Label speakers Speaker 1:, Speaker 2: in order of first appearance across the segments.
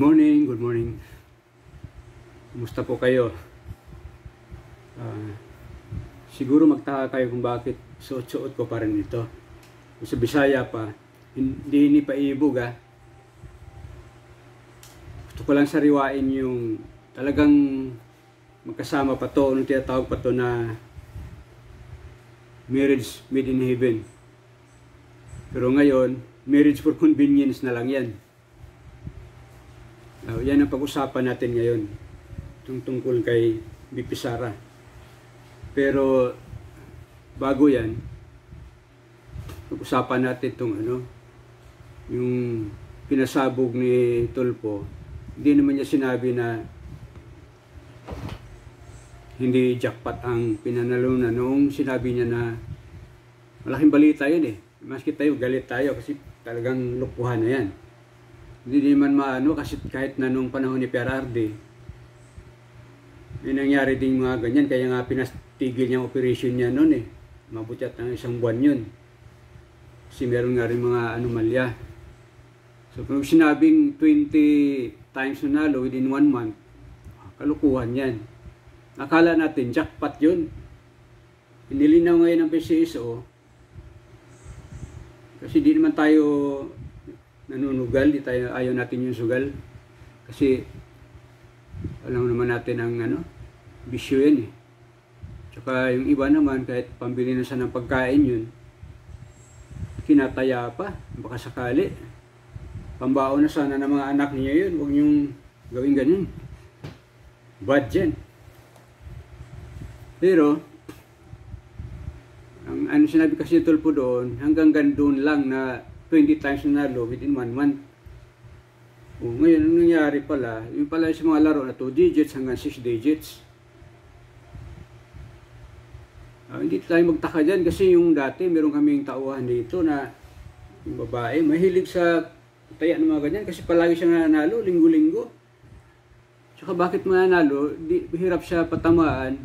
Speaker 1: Good morning. Kumusta po kayo? Siguro magtaka kayo kung bakit suot-suot ko pa rin ito. Sa Bisaya pa, hindi ni paibog Gusto ko lang sariwain yung talagang magkasama pa to, nung tinatawag pa to na marriage made in heaven. Pero ngayon, marriage for convenience na lang yan. Yan ang pag-usapan natin ngayon tungkol kay BP Sara. Pero bago yan, pag-usapan natin itong yung pinasabog ni Tulfo. Hindi naman niya sinabi na hindi jackpot ang pinanalunan. Noong sinabi niya na malaking balita yun Maski tayo, galit tayo kasi talagang lukuhan na yan. Hindi naman maano kasi kahit na nung panahon ni PRRD, may nangyari din mga ganyan. Kaya nga pinastigil niya ang operation niya noon Mabuti at ng isang buwan yun. Kasi meron nga rin mga anomalya. So kung sinabing 20 times nanalo within 1 month, kalukuhan yan. Akala natin jackpot yun. Inilinaw ngayon ng PCSO kasi di naman tayo nanunugal, ayaw natin yung sugal. Kasi alam naman natin ang bisyo yan Tsaka yung iba naman, kahit pambili na siya ng pagkain yun, kinataya pa, baka sakali. Pambaon na sana ng mga anak niya yun, huwag niyong gawin ganun. Bad yan. Pero, ang sinabi kasi ni Tulfo doon, hanggang doon lang na 20 times nanalo within 1 month. Ngayon, ang nangyari pala, yung pala sa mga laro na 2 digits hanggang 6 digits. Hindi tayo magtaka dyan kasi yung dati, meron kaming tauhan dito na yung babae, mahilig sa taya ng mga ganyan kasi palagi siya nanalo, linggo-linggo. Tsaka bakit mananalo, hirap siya patamaan.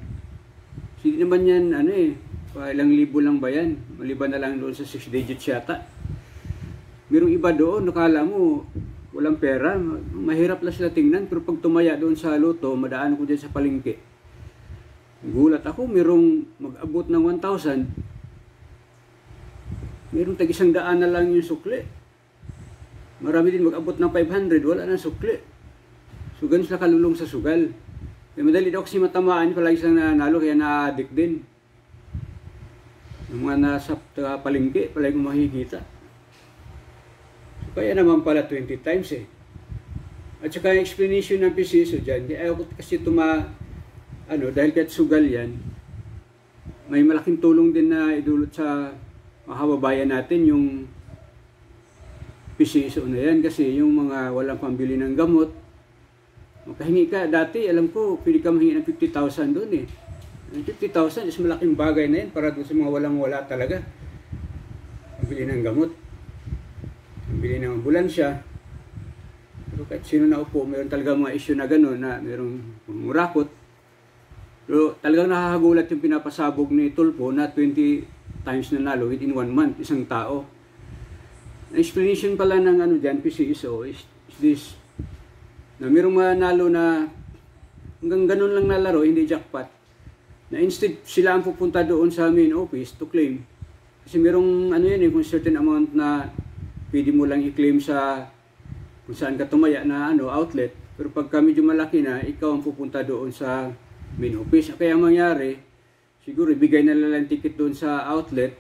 Speaker 1: Hindi naman yan, ilang libo lang ba yan? Maliban na lang doon sa 6 digits yata. Merong iba doon, nakala mo, walang pera, mahirap lang sila tingnan. Pero pag tumaya doon sa loto, madaan ko dyan sa palengke. Gulat ako, merong mag-abot ng 1,000. Merong tag-100 na lang yung sukli. Marami din mag-abot ng 500, wala na sukli. So ganun sila kalulong sa sugal. Kaya madali daw kasi matamaan, palagi silang nanalo, kaya na-addict din. Yung mga nasa palengke, palagi kong makikita. Kaya naman pala 20 times At saka yung explanation ng PCSO dyan, ayaw ko kasi dahil kahit sugal yan, may malaking tulong din na idulot sa mga kababayan natin yung PCSO na yan. Kasi yung mga walang pambili ng gamot, makahingi ka, dati alam ko, pwede ka mahingi ng 50,000 doon Ang 50,000 is malaking bagay na yan para doon sa mga walang-wala talaga. Pambili ng gamot. Bili ng ambulansya. Pero kahit sino na upo, mayroon talaga mga issue na gano'n na mayroong murakot. Pero talagang nakakagulat yung pinapasabog ni Tulfo na 20 times nanalo within 1 month, isang tao. Ang explanation pala ng dyan, PCSO, is this, na mayroong manalo na hanggang gano'n lang nalaro, hindi jackpot, na instead sila ang pupunta doon sa main office to claim. Kasi mayroong kung certain amount na pwede mo lang i-claim sa kung saan ka tumaya na outlet. Pero pagka medyo malaki na, ikaw ang pupunta doon sa main office. Kaya ang mangyari, siguro ibigay na lang ticket doon sa outlet,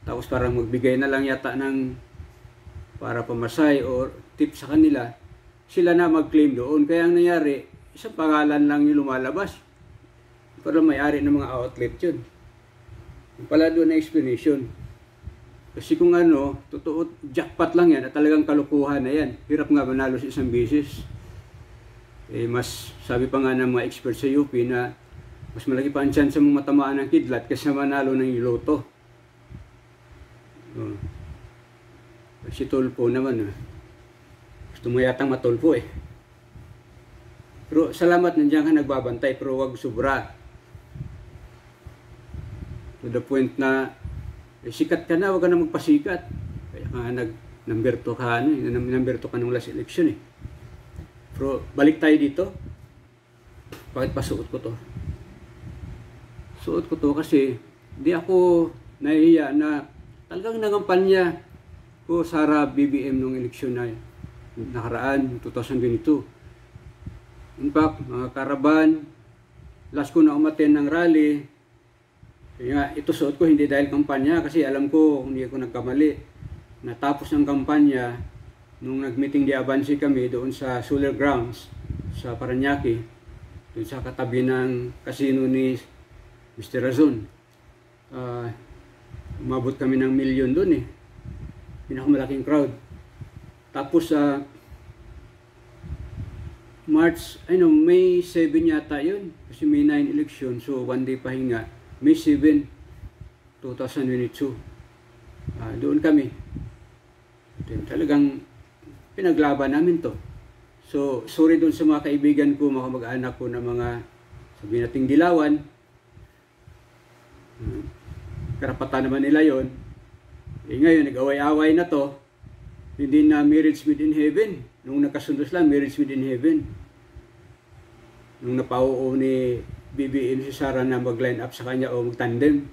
Speaker 1: tapos parang magbigay na lang yata ng para pamasay or tip sa kanila, sila na mag-claim doon. Kaya ang nangyari, isang pangalan lang yung lumalabas. Pero may-ari ng mga outlet yun. Pala doon na explanation. Kasi kung totoo, jackpot lang yan at talagang kalukuhan na yan. Hirap nga manalo sa isang beses. Mas, sabi pa nga ng mga experts sa UP na mas malaki pa ang chance mong matamaan ng kidlat kasi manalo ng loto. Si Tulfo naman, gusto mo yatang matulfo Pero salamat nandiyan ka nagbabantay, pero wag sobra. To the point na sikat ka na, huwag ka na magpasikat. Kaya ka number 2 ka, number 2 ka nung last election Pero balik tayo dito. Bakit pa suot ko to? Suot ko to kasi di ako nahihiya na talagang nangampanya ko sa BBM nung eleksyon na nakaraan, 2022. In fact, mga karaban, last ko na umaten ng rally, kaya ito suot ko hindi dahil kampanya kasi alam ko hindi ako nagkamali. Natapos ng kampanya, nung nag-meeting di Abansi kami doon sa Solar Grounds sa Parañaque, doon sa katabi ng casino ni Mr. Razon. Umabot kami ng 1 million doon eh. Pinakamalaking crowd. Tapos May 7 yata yun. Kasi May 9 election. So 1 day pahinga. May 7, 2022. Doon kami. Talagang pinaglaban namin to. So sorry doon sa mga kaibigan ko, mga mag-anak ko na mga sabihin nating dilawan. Karapatan naman nila yon. Ngayon, nag-away-away na to. Hindi na marriage within heaven. Nung nagkasundo sila, marriage within heaven. Nung napauo ni BBM si Sara na mag-line up sa kanya o mag-tandem.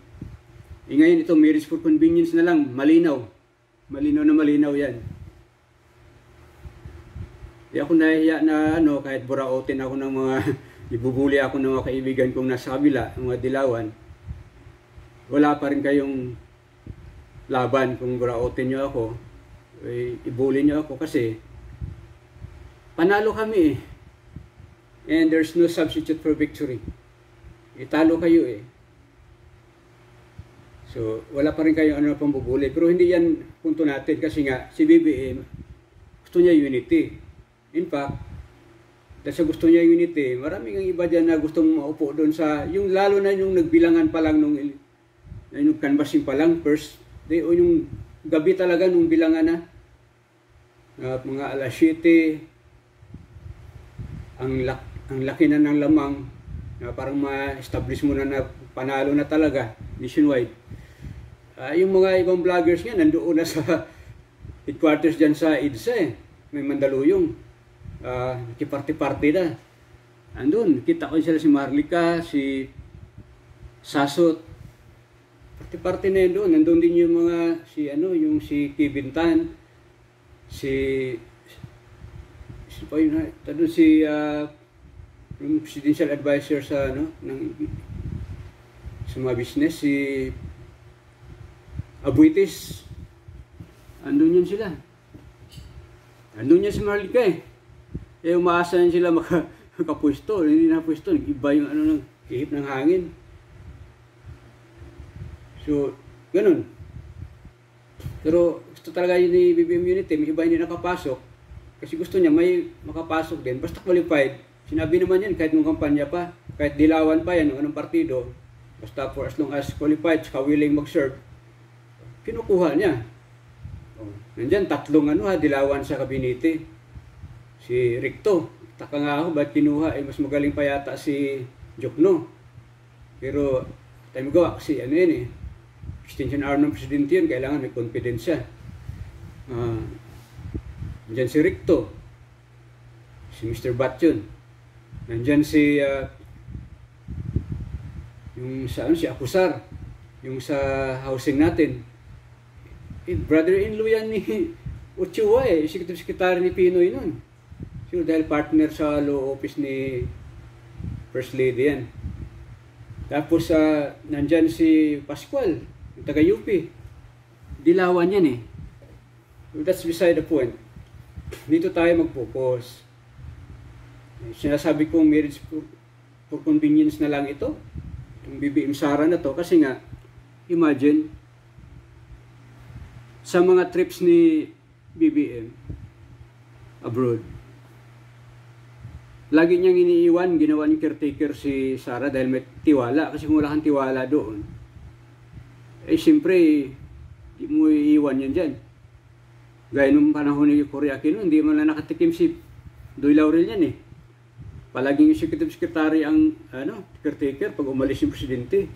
Speaker 1: Ngayon, ito marriage for convenience na lang. Malinaw. Malinaw na malinaw yan. Di ako nahiya na kahit buraotin ako ng mga, ibubuli ako ng mga kaibigan kong nasa kabila, mga dilawan. Wala pa rin kayong laban kung buraotin nyo ako, ibuli nyo ako kasi panalo kami eh. And there's no substitute for victory. Italo kayo eh. So, wala pa rin kayong pambubuli. Pero hindi yan punto natin kasi nga si BBM gusto niya unity. In fact, dahil sa gusto niya unity, maraming ang iba dyan na gustong maupo doon sa, yung lalo na yung nagbilangan pa lang nung canvassing pa lang, first day o yung gabi talaga nung bilangan na mga alas 7, ang laki na ng lamang na parang ma-establish mo na panalo na talaga nationwide. Yung mga ibang vloggers nga nandoon na sa headquarters dyan sa EDSA eh. May Mandaluyong, kiparty-party na andun, kita ko sila si Marlica, si Sasot, party na yun doon. Nandun din yung mga si Kevin Tan, yung presidential advisor sa sa mga business, si Abuitis. Andun yun sila. Andun yan si Marlica eh. Umaasa yan sila makapwesto. Hindi na pwesto. Nag-iba yung ng ihip ng hangin. So, ganun. Pero gusto talaga yun ni BBM Unity, may iba hindi nakapasok. Kasi gusto niya may makapasok din. Basta qualified. Sinabi naman yan kahit nung kampanya pa. Kahit dilawan pa yan, anong partido. Basta for as long as qualified, saka willing mag-serve. Kinukuha niya. Nandyan, 3 dilawan sa kabinete. Si Ricto. Taka nga ako, ba't kinuha? Mas magaling pa yata si Jokno. Pero, tayo magawa kasi extension hour ng presidente yun, kailangan may confidence siya. Nandyan si Ricto, si Mr. Batyon, nandyan si si Acusar, yung sa housing natin. Brother-in-law yan ni Ochoa secretary ni Pinoy nun. Sure, dahil partner sa law office ni First Lady yan. Tapos nandyan si Pascual, yung taga-UP. Dilawan yan eh. That's beside the point. Dito tayo mag-focus. Sinasabi kong marriage for convenience na lang ito. Yung BBM Sara na to. Kasi nga, imagine, sa mga trips ni BBM abroad, lagi niyang iniiwan, ginawa niyang caretaker si Sara dahil may tiwala. Kasi kung wala kang tiwala doon, siyempre, di mo iiwan yan dyan. Gaya nung panahon ni Cory Aquino, hindi man lang nakatikim si Doy Laurel yan eh. Palaging yung secretary ang caretaker pag umalis yung presidente.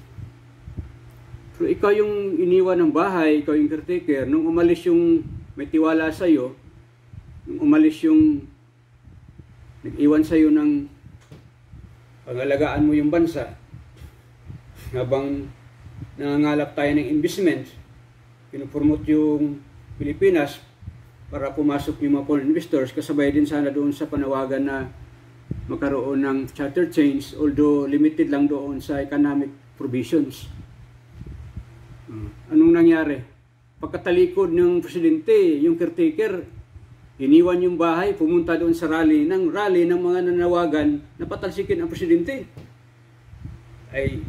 Speaker 1: Pero ikaw yung iniwan ng bahay, ikaw yung caretaker, nung umalis yung may tiwala sa'yo, nung umalis yung Nag-iwan sa'yo ng pangalagaan mo yung bansa habang nangangalap tayo ng investment, pinupromote yung Pilipinas para pumasok yung mga foreign investors, kasabay din sana doon sa panawagan na magkaroon ng charter change, although limited lang doon sa economic provisions. Anong nangyari? Pagkatalikod ng presidente, yung caretaker, iniwan yung bahay, pumunta doon sa rally ng mga nanawagan na patalsikin ang presidente. Ay,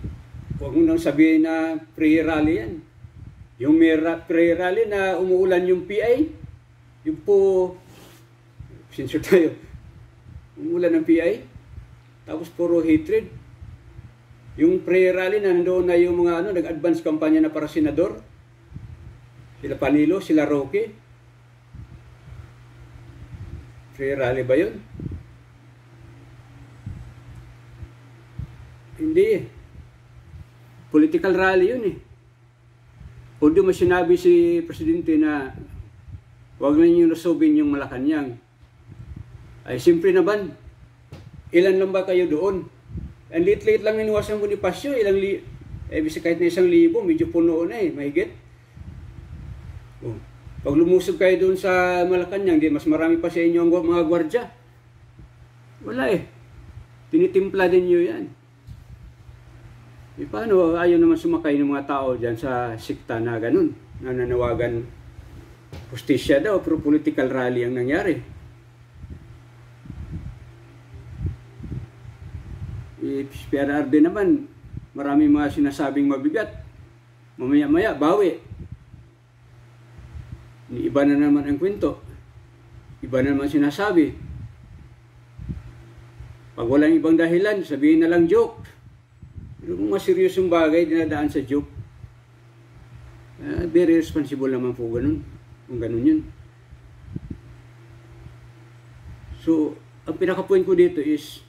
Speaker 1: huwag mo nang sabihin na pre-rally yan. Yung pre-rally na umuulan yung PI, yung po, sincere tayo, umuulan ng PI, tapos puro hatred. Yung pre-rally na nandoon na yung mga nag-advance kampanya na para senador, sila Panilo, sila Roque. Pre-rally ba yun? Hindi. Political rally yun eh. Although may sinabi si Presidente na huwag na niyo nasubin yung Malacanang. Ay simple naman, ilan lang ba kayo doon? Ang liit-liit lang ninuwasan mo ni Pasyo, bisa kahit na 1,000, medyo puno na eh, mahigit. Oh. Pag lumusog kayo doon sa Malacanang, di mas marami pa sa inyo ang mga gwardya. Wala eh. Tinitimpla din nyo yan. E paano ayaw naman sumakay ng mga tao dyan sa sikta na ganun, na nanawagan justisya daw, pero political rally ang nangyari. PRRD naman, marami mga sinasabing mabigat. Mamaya-maya, bawi. Iba na naman ang kwento. Iba na naman sinasabi. Pag walang ibang dahilan, sabihin na lang joke. Pero kung maseryosong bagay, dinadaan sa joke. Very responsible naman po ganun. Kung ganun yun. So, ang pinaka-point ko dito is,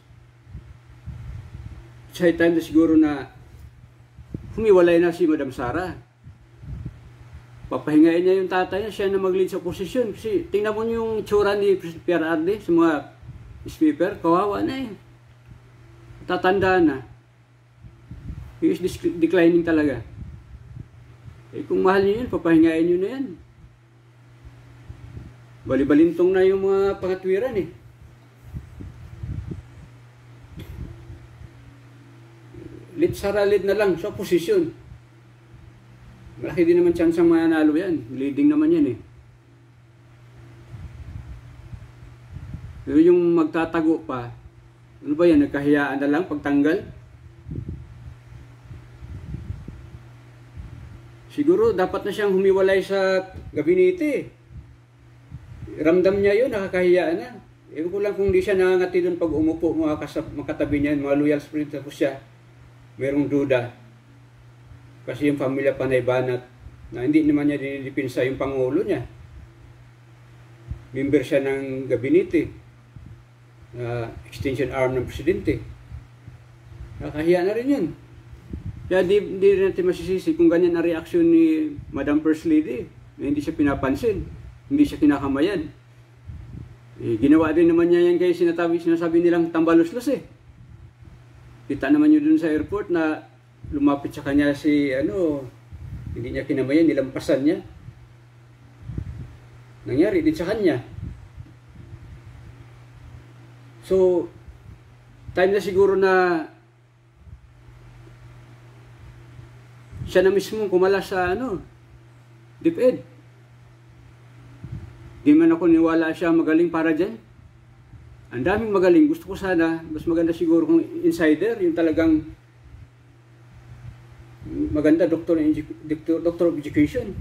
Speaker 1: it's high time na siguro na humiwalay na si Madam Sara. Papahingain niya yung tatay niya, siya na mag-lead sa posisyon. Kasi tingnan mo yung tsura ni PRRD sa mga speaker, kawawa na eh. Tatanda na. He is declining talaga. Eh kung mahal niyo yun, papahingain niyo na yan. Balibalintong na yung mga pangatwiran eh. Lead Sara lead na lang sa posisyon. Malaki din naman chance ang mananalo yan. Leading naman yan eh. Pero yung magtatago pa, ano ba yan? Nagkahiyaan na lang pagtanggal? Siguro dapat na siyang humiwalay sa gabinete. Ramdam niya yun, nakakahiyaan na. Ewan ko lang kung di siya nangangati doon pag umupo, makatabi niya, mga loyal spirit, tapos siya merong duda. Kasi yung pamilya Panay Banat, na hindi naman niya dinidipinsa yung pangulo niya. Member siya ng gabinete, extension arm ng presidente. Nakahiya na rin yun. Kaya di rin natin masisisi kung ganyan ang reaksyon ni Madam First Lady, na hindi siya pinapansin, hindi siya kinakamayan. Ginawa din naman niya yan kaya sinasabi nilang tambaluslos eh. Kita naman nyo dun sa airport na lumapit sa kanya si hindi niya kinamayan, nilampasan niya. Nangyari din sa kanya. So, time na siguro na siya na mismo kumala sa DepEd. Di man ako niwala siya magaling para dyan. Ang daming magaling. Gusto ko sana, mas maganda siguro kung insider, yung talagang maganda doctor of education.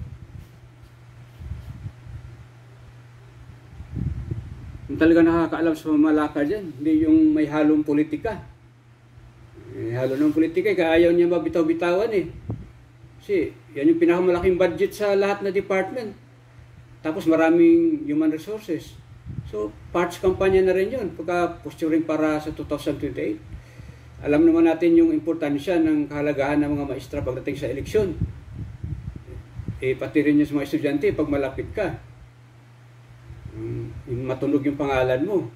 Speaker 1: Yung talagang nakakaalam sa mamalaka dyan. Hindi yung may halong politika. Halo ng politika, kaya ayaw niya mabitaw-bitawan eh. Kasi yan yung pinakamalaking budget sa lahat na department. Tapos maraming human resources. So, parts kampanya na rin yun. Pagka posturing para sa 2028. Alam naman natin yung importansya ng kahalagahan ng mga maestra pagdating sa eleksyon. Pati rin yung sa mga estudyante pag malapit ka. Matunog yung pangalan mo.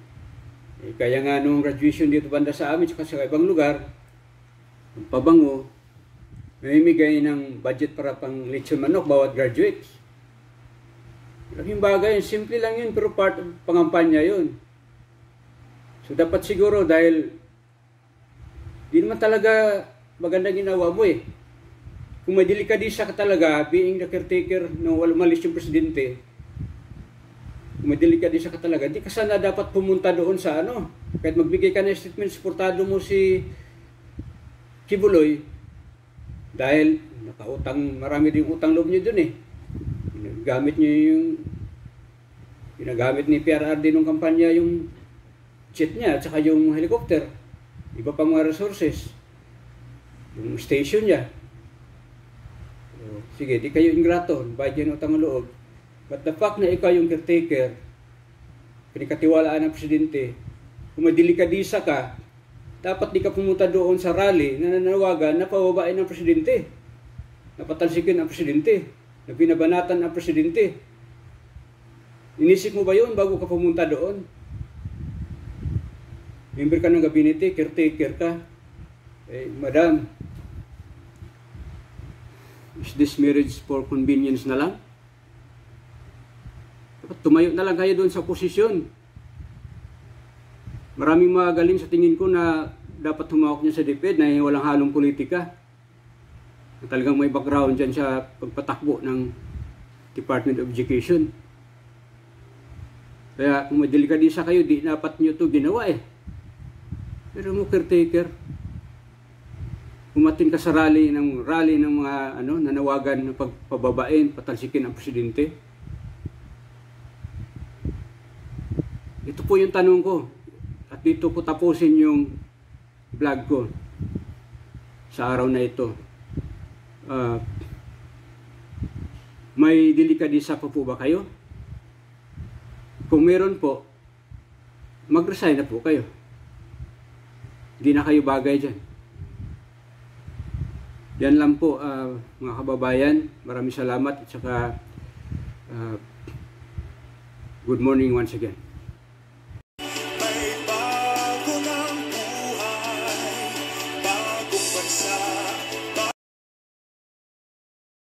Speaker 1: Kaya nga nung graduation dito banda sa amin, saka sa ibang lugar, ang pabango, namimigay ng budget para pang lechon manok bawat graduate. Laking bagay, simple lang yun, pero part of pangampanya yun. So dapat siguro dahil di naman talaga magandang ginawa mo eh. Kung may delikadisa ka talaga, being the caretaker na umalis yung presidente, kung may delikadisa ka talaga, di ka sana dapat pumunta doon sa ano. Kahit magbigay ka ng statement, suportado mo si Kibuloy, dahil nakautang, marami din utang loob niyo doon eh. Ginagamit ni PRRD nung kampanya yung jet niya at saka yung helicopter. Iba pang mga resources. Yung station niya. So, sige, di kayo ingrato, bayad yung utang loob. But the fact na ikaw yung caretaker, pinakatiwalaan ng presidente, kung may delikadisa ka, dapat di ka pumunta doon sa rally na nananawagan na pababain ng presidente, na patalsikin ang presidente, na binabanatan ang presidente. Inisip mo ba yun bago ka pumunta doon? Member ka ng gabinete, caretaker ka. Eh, madam, is this marriage for convenience na lang? Tumayo na lang kayo doon sa posisyon. Maraming magaling sa tingin ko na dapat humawak niya sa DepEd na walang halong politika. Na talagang may background dyan sa pagpatakbo ng Department of Education. Kaya kung may delikadisa kayo, di dapat nyo ito ginawa eh. Pero mo caretaker, umatin ka sa rally ng mga nanawagan ng pagpababain, patalsikin ang presidente. Ito po yung tanong ko. At dito ko tapusin yung vlog ko sa araw na ito. May delikadisa pa po ba kayo? Kung meron po, mag-resign na po kayo. Hindi na kayo bagay dyan. Yan lang po mga kababayan. Maraming salamat at saka good morning once again.